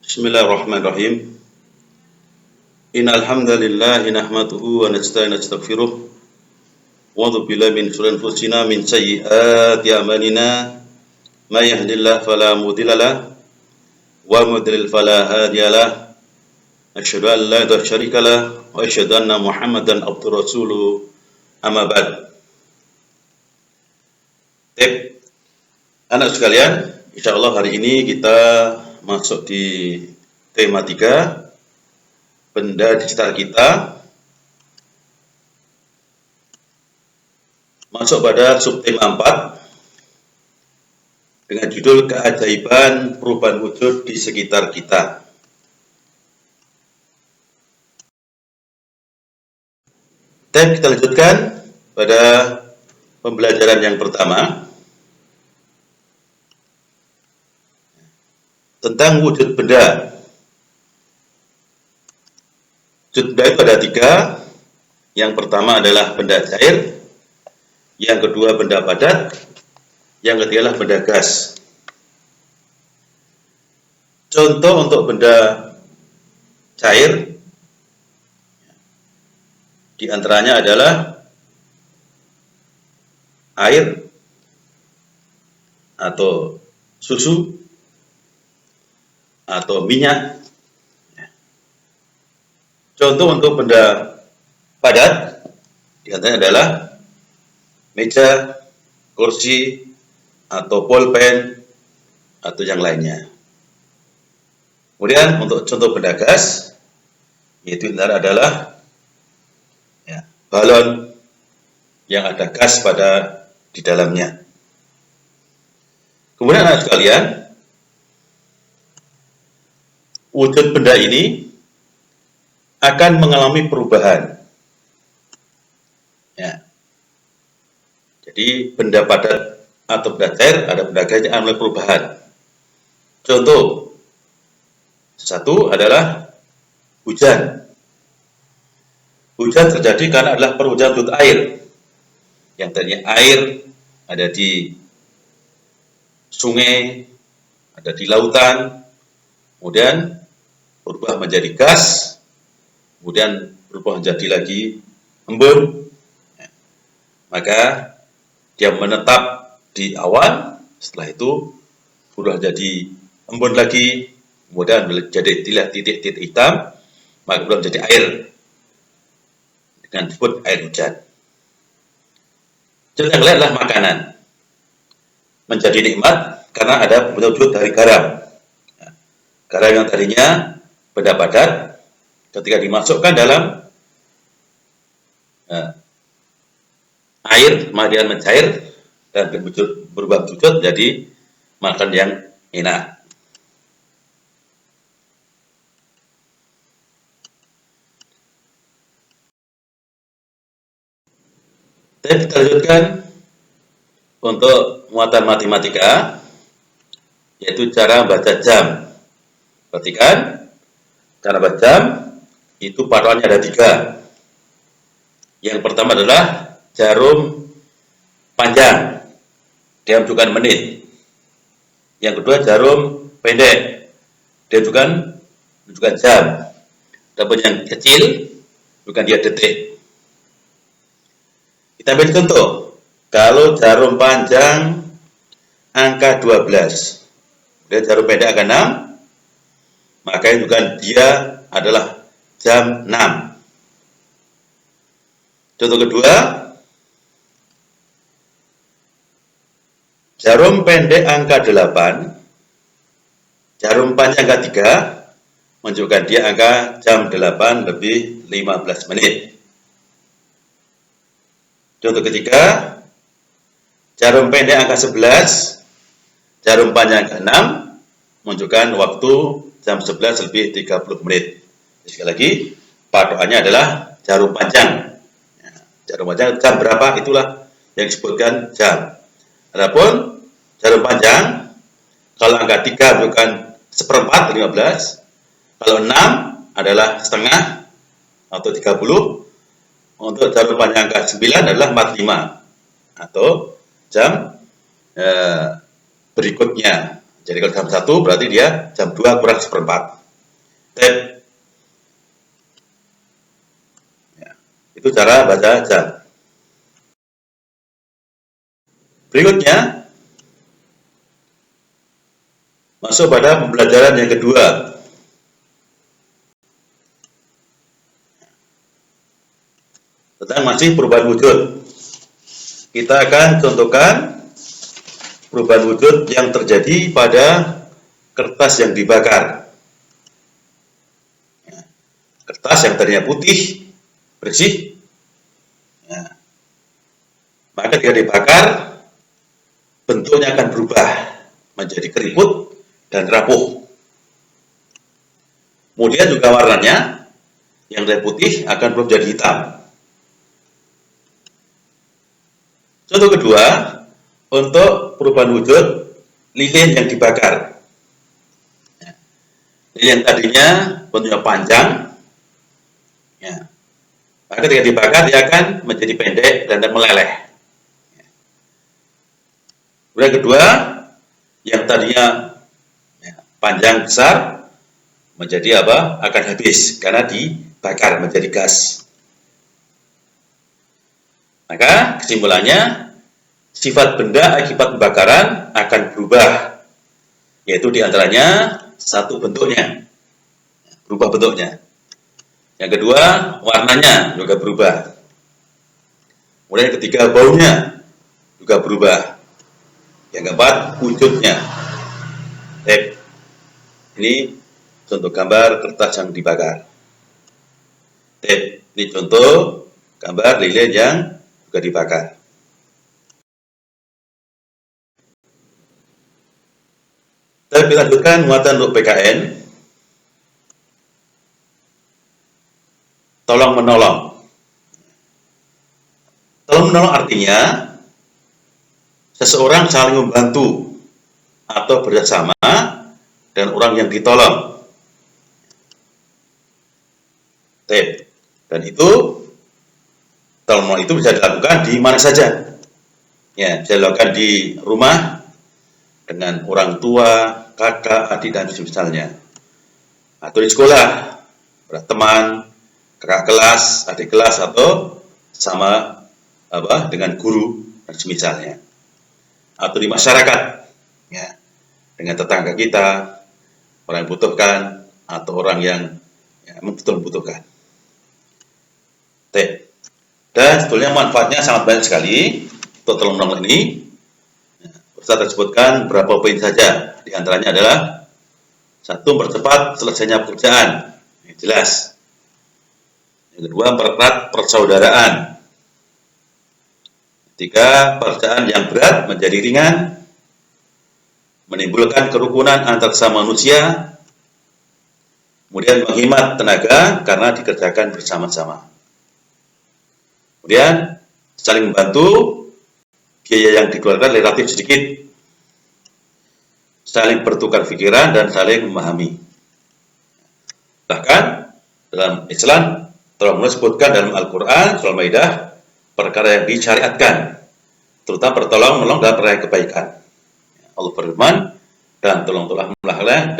Bismillahirrahmanirrahim. Innal hamdalillah nahmaduhu wa nasta'inu wa nastaghfiruh wa a'udzu billahi min shururi anfusina min sayyiati a'malina may yahdihillahu fala mudilla lahu wa may yudlil fala hadiya lahu. Asyhadu an la ilaha syarika lahu wa asyhadu anna Muhammadan abduhu rasuluh. Amma ba'd. Anak sekalian, insyaallah hari ini kita masuk di tema 3, benda di sekitar kita. Masuk pada subtema 4 dengan judul keajaiban perubahan wujud di sekitar kita. Dan kita lanjutkan pada pembelajaran yang pertama tentang wujud benda. Wujud benda itu ada 3. Yang pertama adalah benda cair, yang kedua benda padat, yang ketiga adalah benda gas. Contoh untuk benda cair di antaranya adalah air atau susu atau minyak. Contoh untuk benda padat di antaranya adalah meja, kursi, atau pulpen, atau yang lainnya. Kemudian untuk contoh benda gas, yaitu adalah balon yang ada gas di dalamnya. Kemudian anak sekalian, wujud benda ini akan mengalami perubahan. Jadi benda padat atau benda cair, ada benda gas yang mengalami perubahan. Contoh satu adalah hujan. Hujan terjadi karena adalah perhujanan wujud air. Yang tadinya air ada di sungai, ada di lautan, kemudian berubah menjadi gas, kemudian berubah menjadi lagi embun. Maka dia menetap di awan, setelah itu berubah jadi embun lagi, kemudian menjadi titik-titik hitam, maka berubah menjadi air dengan disebut air hujan. Contoh yang lain adalah makanan menjadi nikmat karena ada wujud dari garam. Garam yang tadinya benda padat, ketika dimasukkan dalam air, kemudian mencair dan berubah wujud jadi makan yang enak. Dan kita lanjutkan untuk muatan matematika, yaitu cara baca jam. Perhatikan, cara baca jam itu patokannya ada 3. Yang pertama adalah jarum panjang, dia menunjukkan menit. Yang kedua jarum pendek, dia menunjukkan jam. Dan yang kecil, bukan dia detik. Kita ambil contoh, kalau jarum panjang angka 12, dan jarum pendek angka 6, maka menunjukkan dia adalah jam 6. Contoh kedua, jarum pendek angka 8, jarum panjang angka 3, menunjukkan dia angka jam 8 lebih 15 menit. Contoh ketiga, jarum pendek angka 11, jarum panjang angka 6, menunjukkan waktu jam 11 lebih 30 menit. Sekali lagi, patokannya adalah jarum panjang. Jarum panjang jam berapa, itulah yang disebutkan jam. Adapun jarum panjang, kalau angka 3 menunjukkan seperempat 15, kalau 6 adalah setengah atau 30, untuk jarum panjang angka 9 adalah 45 atau jam berikutnya. Jadi kalau jam 1 berarti dia jam 2 kurang seperempat. Tip. Ya, itu cara baca jam. Berikutnya, masuk pada pembelajaran yang kedua. Tentang masih perubahan wujud. Kita akan contohkan perubahan wujud yang terjadi pada kertas yang dibakar. Kertas yang tadinya putih, bersih, ya, maka ketika dibakar, bentuknya akan berubah menjadi keriput dan rapuh. Kemudian juga warnanya, yang dari putih akan berubah menjadi hitam. Contoh kedua, untuk perubahan wujud lilin yang dibakar. Lilin yang tadinya bentuknya panjang, ya, maka ketika dibakar dia akan menjadi pendek dan meleleh. Kemudian kedua, yang tadinya panjang besar menjadi apa? Akan habis karena dibakar menjadi gas. Maka kesimpulannya, sifat benda akibat pembakaran akan berubah, yaitu diantaranya satu bentuknya, berubah bentuknya. Yang kedua, warnanya juga berubah. Kemudian yang ketiga, baunya juga berubah. Yang keempat, wujudnya. Ini contoh gambar kertas yang dibakar. Ini contoh gambar lilin yang juga dibakar. Kita lanjutkan muatan untuk PKN. Tolong menolong. Tolong menolong artinya seseorang saling membantu atau bersama dan orang yang ditolong. Dan itu tolong menolong itu bisa dilakukan di mana saja. Ya, bisa dilakukan di rumah dengan orang tua, kakak, adik dan misalnya, atau di sekolah, teman, kakak kelas, adik kelas, atau sama dengan guru dan semisalnya, atau di masyarakat, ya, dengan tetangga kita, orang yang butuhkan atau orang yang betul membutuhkan. Dan sebetulnya manfaatnya sangat banyak sekali untuk tolong menolong ini. Saya sebutkan beberapa poin saja. Di antaranya adalah satu, mempercepat selesainya pekerjaan, yang jelas. Yang kedua, mempererat persaudaraan. Ketiga, pekerjaan yang berat menjadi ringan, menimbulkan kerukunan antar sesama manusia, kemudian menghemat tenaga karena dikerjakan bersama-sama. Kemudian saling membantu, biaya yang dikeluarkan relatif sedikit, saling bertukar pikiran dan saling memahami. Bahkan dalam Islam telah disebutkan dalam Al-Quran surah Al-Maidah perkara yang disyariatkan, terutama pertolongan menolong dalam perkara kebaikan. Allah berfirman, dan tolong-tolong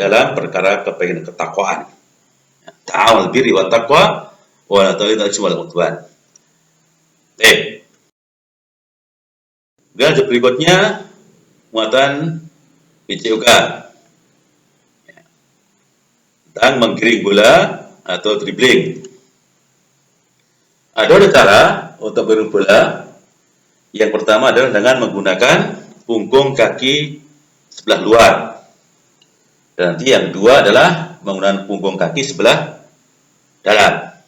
dalam perkara kebaikan ketakwaan. Ta'awal birri wa taqwa wa la ta'awal wal udwan. Dan berikutnya muatan BCUK tentang menggiring bola atau dribbling. Ada cara untuk menggiring bola. Yang pertama adalah dengan menggunakan punggung kaki sebelah luar. Dan nanti yang kedua adalah menggunakan punggung kaki sebelah dalam.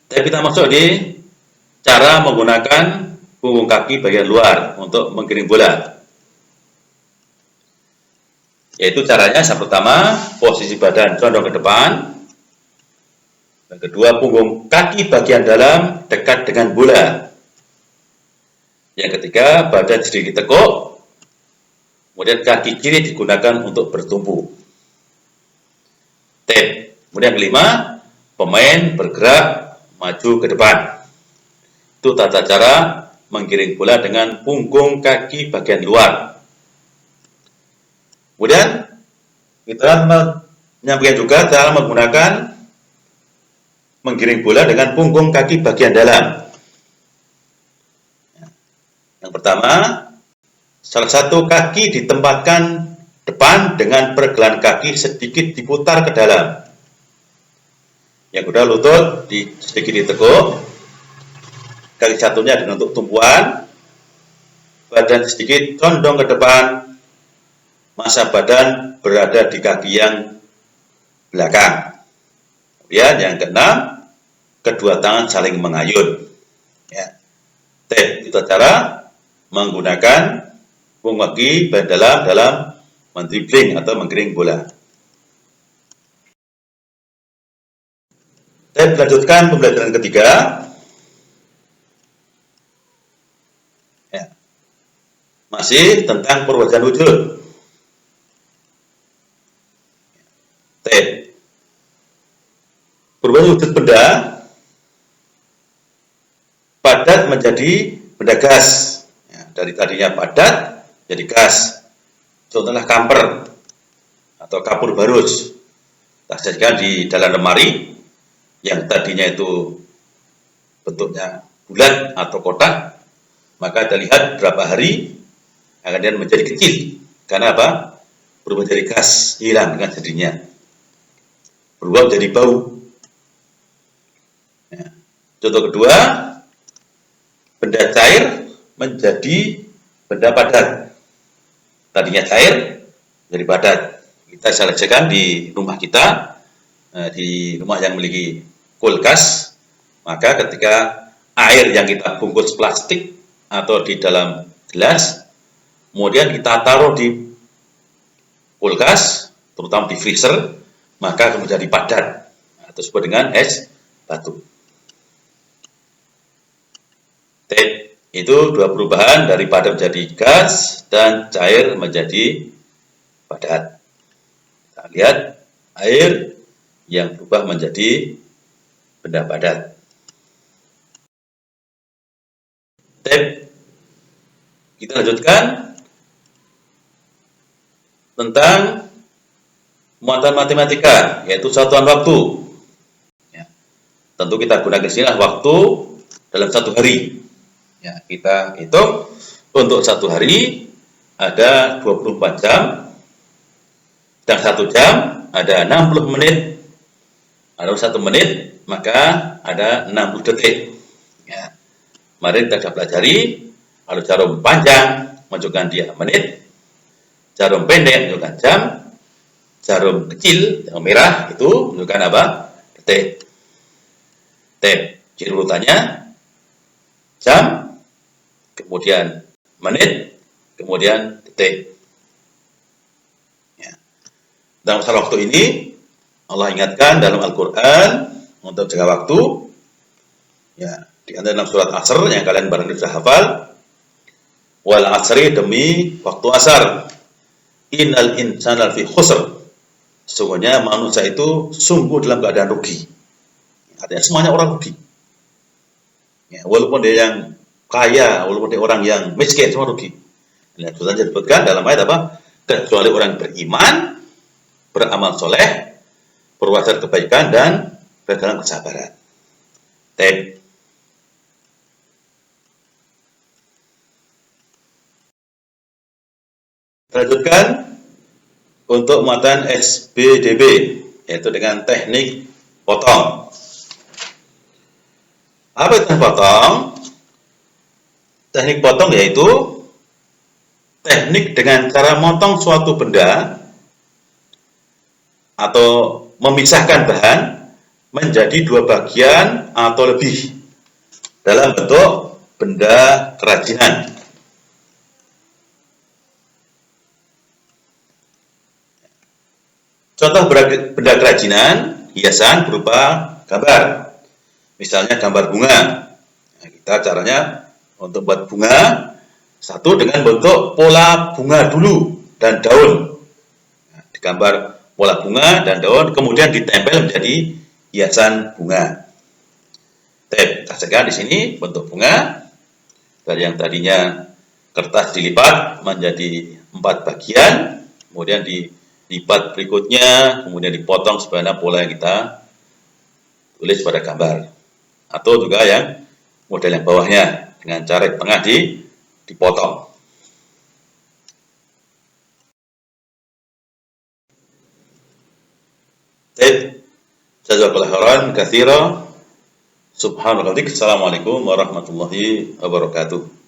Tapi kita masuk di cara menggunakan punggung kaki bagian luar untuk menggiring bola. Yaitu caranya, yang pertama, posisi badan condong ke depan. Yang kedua, punggung kaki bagian dalam dekat dengan bola. Yang ketiga, badan sedikit tekuk. Kemudian kaki kiri digunakan untuk bertumpu. Kemudian kelima, pemain bergerak maju ke depan. Itu tata cara menggiring bola dengan punggung kaki bagian luar. Kemudian kita menyampaikan juga cara menggunakan menggiring bola dengan punggung kaki bagian dalam. Yang pertama, salah satu kaki ditempatkan depan dengan pergelangan kaki sedikit diputar ke dalam. Yang kedua, lutut sedikit ditekuk, kaki satunya dibentuk tumpuan, badan sedikit condong ke depan, massa badan berada di kaki yang belakang. Kemudian yang keenam, kedua tangan saling mengayun. Ya. Itu cara menggunakan punggung kaki bagian dalam mendribling atau menggiring bola. Lanjutkan pembelajaran ketiga. Ya. Masih tentang perwajaan wujud. Perubahan wujud benda padat menjadi benda gas. Ya, dari tadinya padat jadi gas. Contohnya kamper atau kapur barus. Kita sajikan di dalam lemari yang tadinya itu bentuknya bulat atau kotak, maka kita lihat berapa hari akan menjadi kecil. Karena apa? Berubah jadi gas, hilang dengan jadinya. Berubah menjadi bau. Ya. Contoh kedua, benda cair menjadi benda padat. Tadinya cair menjadi padat. Kita selesaikan di rumah kita, di rumah yang memiliki kulkas, maka ketika air yang kita bungkus plastik atau di dalam gelas, kemudian kita taruh di kulkas, terutama di freezer, maka akan menjadi padat, atau disebut dengan es batu. Itu dua perubahan dari padat menjadi gas dan cair menjadi padat. Kita lihat air yang berubah menjadi benda padat. Kita lanjutkan tentang muatan matematika, yaitu satuan waktu. Ya. Tentu kita gunakan istilah waktu dalam satu hari. Ya, kita hitung untuk satu hari ada 24 jam, dan 1 jam ada 60 menit, ada 1 menit maka ada 60 detik. Ya. Mari kita pelajari. Kalau jarum panjang menunjukkan dia menit, jarum pendek menunjukkan jam, jarum kecil yang merah itu menunjukkan apa? Detik. Jadi urutannya jam, kemudian menit, kemudian detik. Ya. Dalam masalah waktu ini Allah ingatkan dalam Al-Quran untuk jaga waktu. Ya, di antara dalam surat Asr yang kalian barangkali sudah hafal. Wal asri, demi waktu asar. Innal insana fi khusr. Sesungguhnya manusia itu sungguh dalam keadaan rugi. Artinya semuanya orang rugi. Ya, walaupun dia yang kaya, walaupun dia orang yang miskin, semua rugi. Nah, sudah disebutkan dalam ayat apa? Kecuali orang beriman, beramal soleh, berwasiat kebaikan, dan berdalam kesabaran. Lanjutkan untuk muatan SBDB, yaitu dengan teknik potong. Apa itu teknik potong? Teknik potong yaitu teknik dengan cara memotong suatu benda atau memisahkan bahan menjadi dua bagian atau lebih dalam bentuk benda kerajinan. Contoh benda kerajinan, hiasan berupa gambar. Misalnya gambar bunga. Nah, kita caranya untuk buat bunga, satu dengan bentuk pola bunga dulu dan daun. Nah, digambar pola bunga dan daun, kemudian ditempel menjadi hiasan bunga. Kita saksikan di sini bentuk bunga. Dari yang tadinya kertas dilipat menjadi 4 bagian, kemudian dilipat berikutnya, kemudian dipotong sebagaimana pola yang kita tulis pada gambar. Atau juga yang model yang bawahnya dengan cara di tengah dipotong. Baik, jazakallahu khairan katsira. Subhanallah. Assalamualaikum warahmatullahi wabarakatuh.